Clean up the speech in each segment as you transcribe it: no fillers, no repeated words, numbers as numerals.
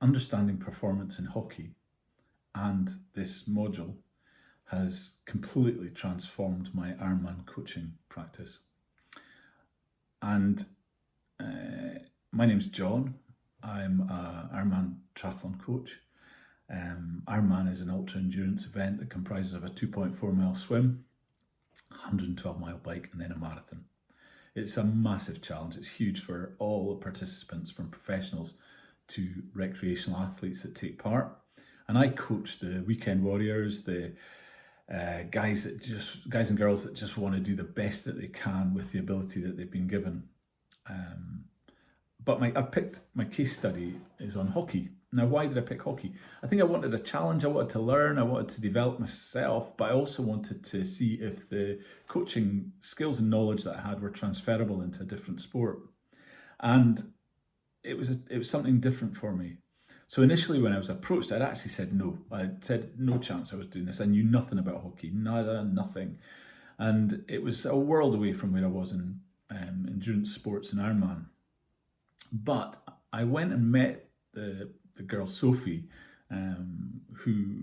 understanding performance in hockey and this module has completely transformed my Ironman coaching practice. And my name's John. I'm an Ironman triathlon coach. Ironman is an ultra endurance event that comprises of a 2.4 mile swim, 112 mile bike, and then a marathon. It's a massive challenge. It's huge for all the participants, from professionals to recreational athletes that take part. And I coach the weekend warriors, the guys and girls that just want to do the best that they can with the ability that they've been given. But I've picked my case study is on hockey. Now, why did I pick hockey? I think I wanted a challenge. I wanted to learn. I wanted to develop myself, but I also wanted to see if the coaching skills and knowledge that I had were transferable into a different sport. And it was something different for me. So initially, when I was approached, I'd actually said no. I said no chance I was doing this. I knew nothing about hockey, nothing. And it was a world away from where I was in endurance sports and Ironman. But I went and met the girl Sophie, who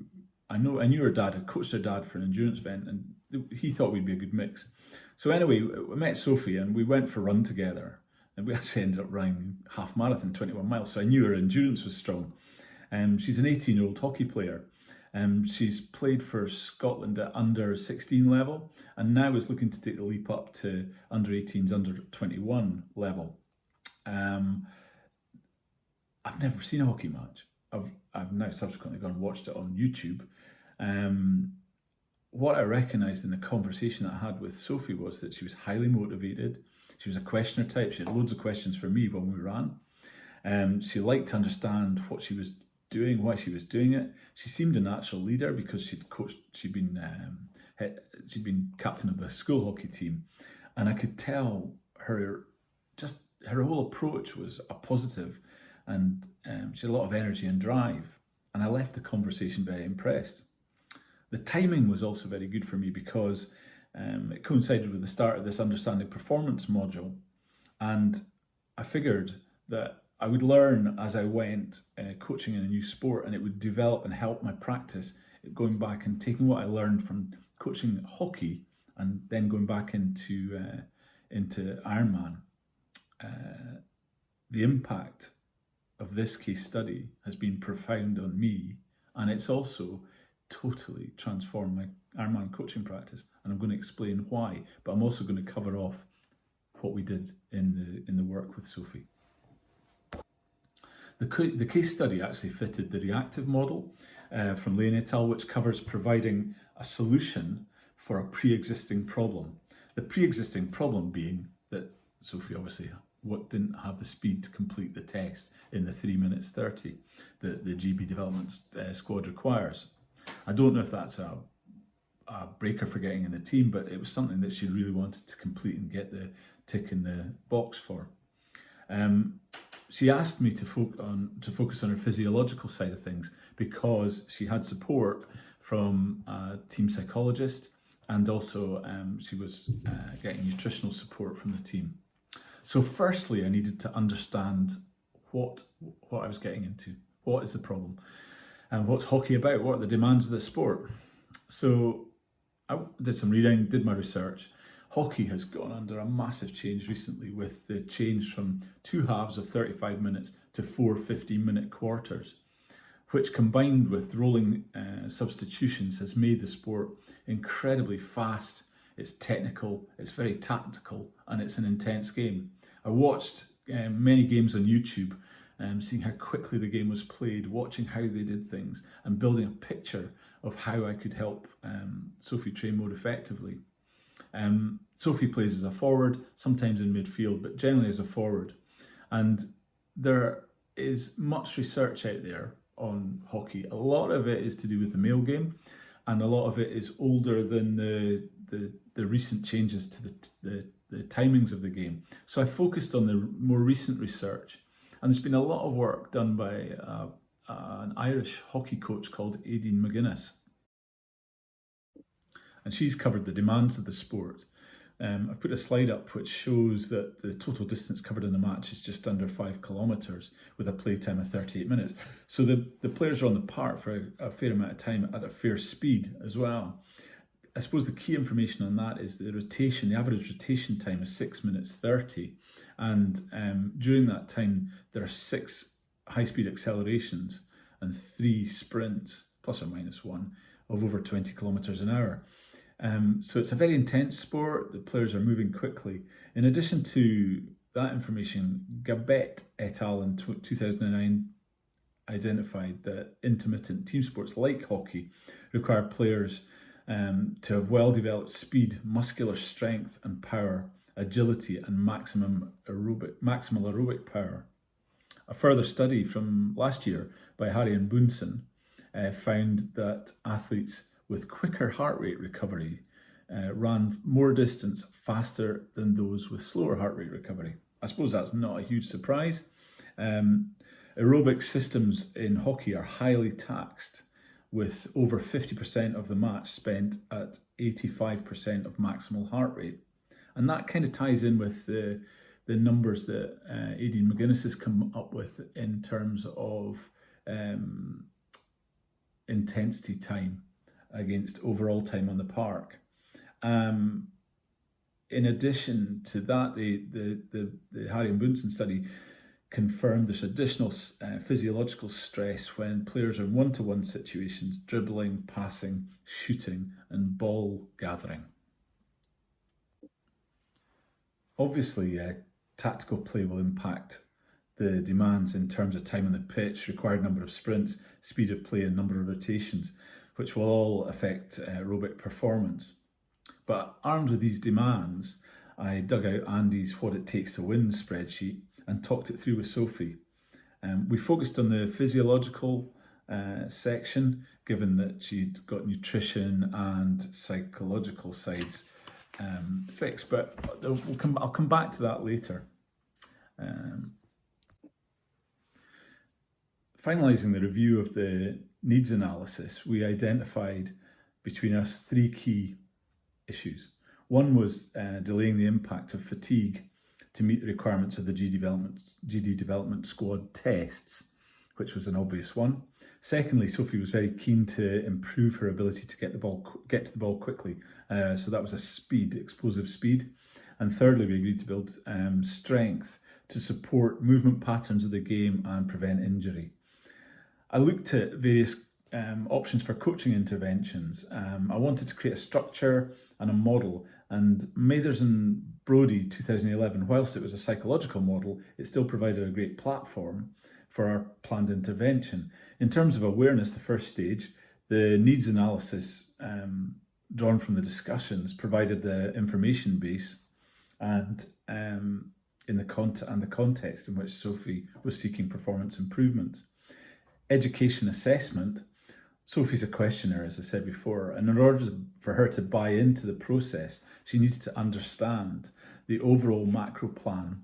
I knew her dad. Had coached her dad for an endurance event, and he thought we'd be a good mix. So anyway, we met Sophie and we went for a run together, and we actually ended up running half marathon, 21 miles. So I knew her endurance was strong. She's an 18-year-old hockey player. She's played for Scotland at under 16 level, and now is looking to take the leap up to under 18s, under 21 level. I've never seen a hockey match. I've now subsequently gone and watched it on YouTube. What I recognised in the conversation that I had with Sophie was that she was highly motivated. She was a questioner type. She had loads of questions for me when we ran. She liked to understand what she was doing, why she was doing it. She seemed a natural leader because she'd been captain of the school hockey team, and I could tell her whole approach was a positive, and she had a lot of energy and drive. And I left the conversation very impressed. The timing was also very good for me because it coincided with the start of this understanding performance module, and I figured that I would learn as I went coaching in a new sport, and it would develop and help my practice, going back and taking what I learned from coaching hockey and then going back into Ironman. The impact of this case study has been profound on me, and it's also totally transformed my Ironman coaching practice, and I'm going to explain why, but I'm also going to cover off what we did in the work with Sophie. The case study actually fitted the reactive model from Lane et al., which covers providing a solution for a pre-existing problem. The pre-existing problem being that Sophie obviously didn't have the speed to complete the test in the 3 minutes 30 that the GB development squad requires. I don't know if that's a breaker for getting in the team, but it was something that she really wanted to complete and get the tick in the box for. She asked me to focus on her physiological side of things because she had support from a team psychologist, and also she was getting nutritional support from the team. So firstly, I needed to understand what I was getting into. What is the problem? And what's hockey about? What are the demands of the sport? So I did some reading, did my research. Hockey has gone under a massive change recently with the change from 2 halves of 35 minutes to 4 15-minute quarters, which combined with rolling substitutions has made the sport incredibly fast. It's technical, it's very tactical, and it's an intense game. I watched many games on YouTube, seeing how quickly the game was played, watching how they did things, and building a picture of how I could help Sophie train more effectively. Sophie plays as a forward, sometimes in midfield, but generally as a forward. And there is much research out there on hockey. A lot of it is to do with the male game, and a lot of it is older than the recent changes to the timings of the game. So I focused on the more recent research, and there's been a lot of work done by an Irish hockey coach called Aidan McGuinness. And she's covered the demands of the sport, I've put a slide up which shows that the total distance covered in the match is just under 5 kilometres with a play time of 38 minutes. So the players are on the park for a fair amount of time at a fair speed as well. I suppose the key information on that is the rotation. The average rotation time is 6 minutes 30, and during that time there are 6 high-speed accelerations and 3 sprints, plus or minus 1, of over 20 kilometres an hour. So it's a very intense sport. The players are moving quickly. In addition to that information, Gabet et al. In 2009 identified that intermittent team sports like hockey require players to have well-developed speed, muscular strength and power, agility and maximal aerobic power. A further study from last year by Harry and Bunsen found that athletes with quicker heart rate recovery ran more distance faster than those with slower heart rate recovery. I suppose that's not a huge surprise. Aerobic systems in hockey are highly taxed, with over 50% of the match spent at 85% of maximal heart rate. And that kind of ties in with the numbers that Aidan McGuinness has come up with in terms of intensity time against overall time on the park. In addition to that, the Harry and Bunsen study confirmed there's additional physiological stress when players are in one-to-one situations, dribbling, passing, shooting, and ball gathering. Obviously, tactical play will impact the demands in terms of time on the pitch, required number of sprints, speed of play, and number of rotations, which will all affect aerobic performance. But armed with these demands, I dug out Andy's What It Takes to Win spreadsheet and talked it through with Sophie. We focused on the physiological section, given that she'd got nutrition and psychological sides fixed, but I'll come back to that later. Finalising the review of the needs analysis, we identified between us 3 key issues. One was delaying the impact of fatigue to meet the requirements of the GD Development Squad tests, which was an obvious one. Secondly, Sophie was very keen to improve her ability to get to the ball quickly, so that was explosive speed. And thirdly, we agreed to build strength to support movement patterns of the game and prevent injury. I looked at various options for coaching interventions. I wanted to create a structure and a model, and Mathers and Brodie 2011, whilst it was a psychological model, it still provided a great platform for our planned intervention. In terms of awareness, the first stage, the needs analysis drawn from the discussions provided the information base and the context in which Sophie was seeking performance improvements. Education assessment. Sophie's a questioner, as I said before, and in order for her to buy into the process, she needs to understand the overall macro plan,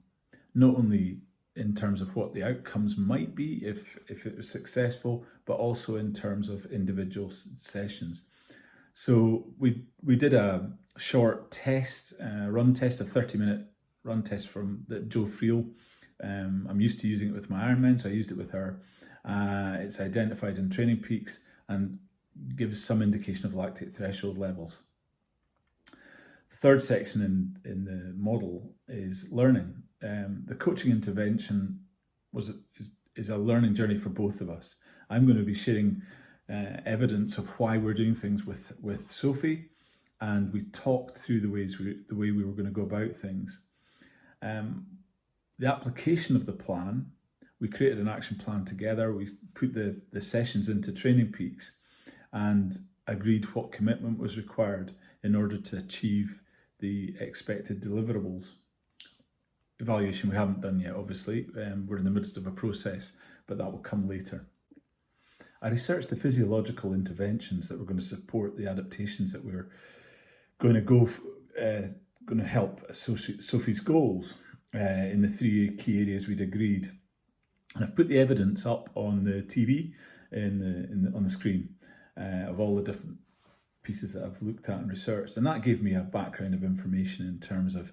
not only in terms of what the outcomes might be if it was successful, but also in terms of individual sessions. So we did a short test, run test, a 30-minute run test from Joe Friel. I'm used to using it with my Ironman, so I used it with her. It's identified in Training Peaks and gives some indication of lactate threshold levels. The third section in the model is learning. The coaching intervention is a learning journey for both of us. I'm going to be sharing evidence of why we're doing things with Sophie, and we talked through the way we were going to go about things. The application of the plan. We created an action plan together. We put the sessions into Training Peaks and agreed what commitment was required in order to achieve the expected deliverables. Evaluation we haven't done yet, obviously. We're in the midst of a process, but that will come later. I researched the physiological interventions that were going to support the adaptations that we're going to help Sophie's goals in the 3 key areas we'd agreed. And I've put the evidence up on the TV on the screen of all the different pieces that I've looked at and researched, and that gave me a background of information in terms of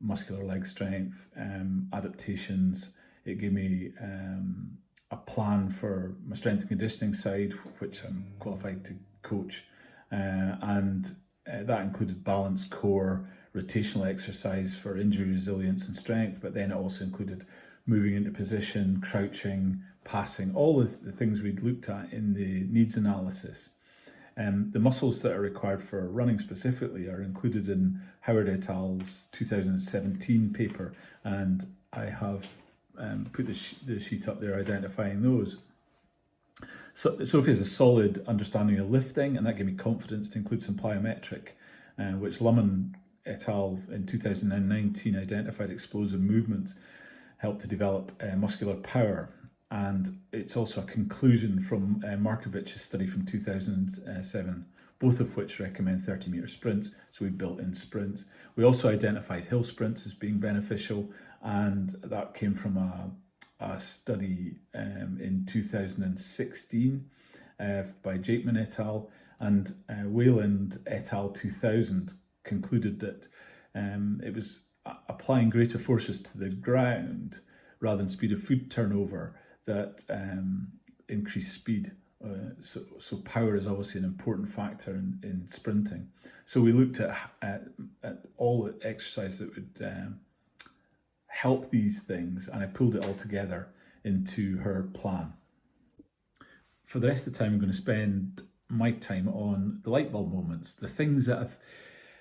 muscular leg strength, adaptations. It gave me a plan for my strength and conditioning side, which I'm qualified to coach, and that included balance, core, rotational exercise for injury resilience and strength, but then it also included moving into position, crouching, passing, all the things we'd looked at in the needs analysis. The muscles that are required for running specifically are included in Howard et al.'s 2017 paper, and I have put the sheet up there identifying those. So Sophie has a solid understanding of lifting, and that gave me confidence to include some plyometric, which Lumen et al. In 2019 identified explosive movements helped to develop muscular power. And it's also a conclusion from Markovic's study from 2007, both of which recommend 30-metre sprints, so we built in sprints. We also identified hill sprints as being beneficial, and that came from a study in 2016 by Jakeman et al. And Wayland et al. 2000 concluded that it was applying greater forces to the ground rather than speed of foot turnover that increased speed. So power is obviously an important factor in sprinting. So we looked at all the exercise that would help these things, and I pulled it all together into her plan. For the rest of the time, I'm going to spend my time on the light bulb moments, the things that have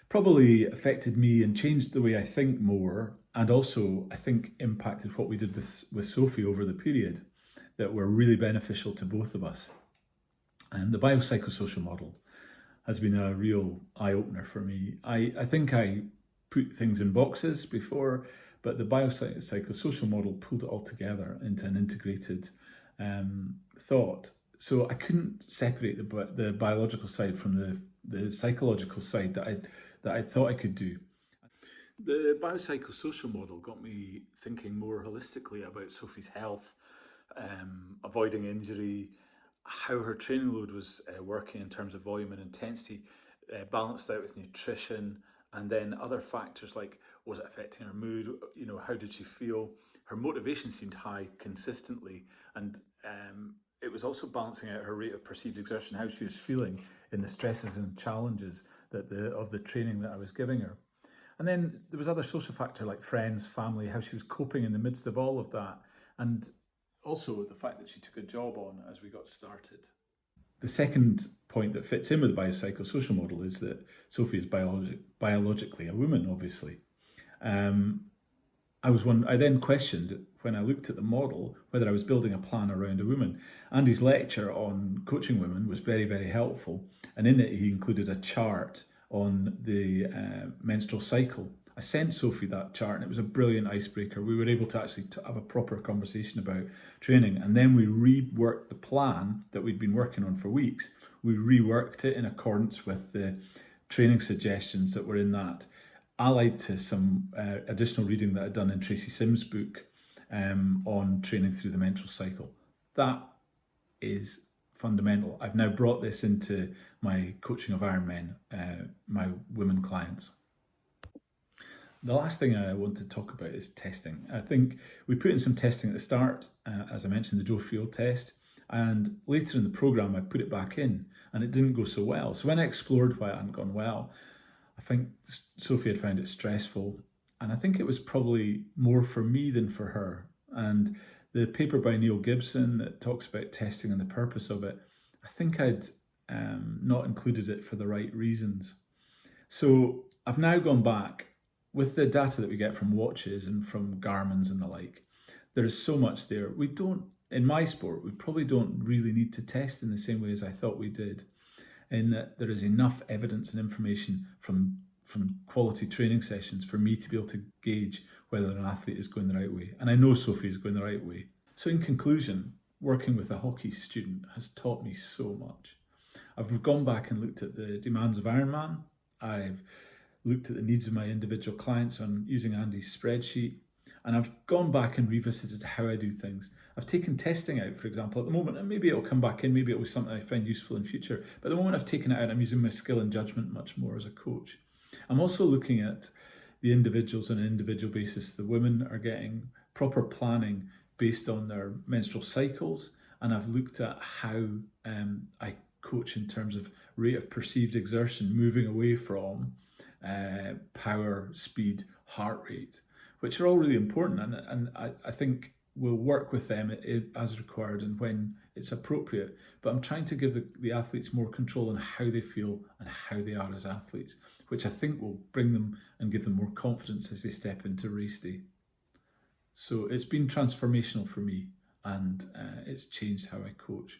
probably affected me and changed the way I think more, and also I think impacted what we did with Sophie over the period, that were really beneficial to both of us. And the biopsychosocial model has been a real eye-opener for me. I think I put things in boxes before, but the biopsychosocial model pulled it all together into an integrated thought. So I couldn't separate the biological side from the psychological side that I thought I could do. The biopsychosocial model got me thinking more holistically about Sophie's health, avoiding injury, how her training load was working in terms of volume and intensity, balanced out with nutrition, and then other factors like, was it affecting her mood? How did she feel? Her motivation seemed high consistently, and it was also balancing out her rate of perceived exertion, how she was feeling in the stresses and challenges of the training that I was giving her. And then there was other social factor like friends, family, how she was coping in the midst of all of that, and also the fact that she took a job on as we got started. The second point that fits in with the biopsychosocial model is that Sophie is biologically a woman, obviously. I then questioned, when I looked at the model, whether I was building a plan around a woman. Andy's lecture on coaching women was very, very helpful, and in it he included a chart on the menstrual cycle. I sent Sophie that chart, and it was a brilliant icebreaker. We were able to actually have a proper conversation about training, and then we reworked the plan that we'd been working on for weeks. We reworked it in accordance with the training suggestions that were in that, allied to some additional reading that I'd done in Tracy Sims' book on training through the menstrual cycle. That is fundamental. I've now brought this into my coaching of Ironmen, my women clients. The last thing I want to talk about is testing. I think we put in some testing at the start, as I mentioned, the Joe Field test, and later in the programme I put it back in and it didn't go so well. So when I explored why it hadn't gone well, I think Sophie had found it stressful, and I think it was probably more for me than for her. And the paper by Neil Gibson that talks about testing and the purpose of it, I think I'd not included it for the right reasons. So I've now gone back with the data that we get from watches and from Garmin's and the like. There is so much there. We don't, in my sport, we probably don't really need to test in the same way as I thought we did, in that there is enough evidence and information from quality training sessions for me to be able to gauge whether an athlete is going the right way. And I know Sophie is going the right way. So in conclusion, working with a hockey student has taught me so much. I've gone back and looked at the demands of Ironman. I've looked at the needs of my individual clients on using Andy's spreadsheet. And I've gone back and revisited how I do things. I've taken testing out, for example, at the moment, and maybe it'll come back in, maybe it'll be something I find useful in future. But at the moment I've taken it out, I'm using my skill and judgment much more as a coach. I'm also looking at the individuals on an individual basis. The women are getting proper planning based on their menstrual cycles, and I've looked at how I coach in terms of rate of perceived exertion, moving away from power, speed, heart rate, which are all really important, and I think we'll work with them as required and when it's appropriate. But I'm trying to give the athletes more control on how they feel and how they are as athletes, which I think will bring them and give them more confidence as they step into race day. So it's been transformational for me, and it's changed how I coach.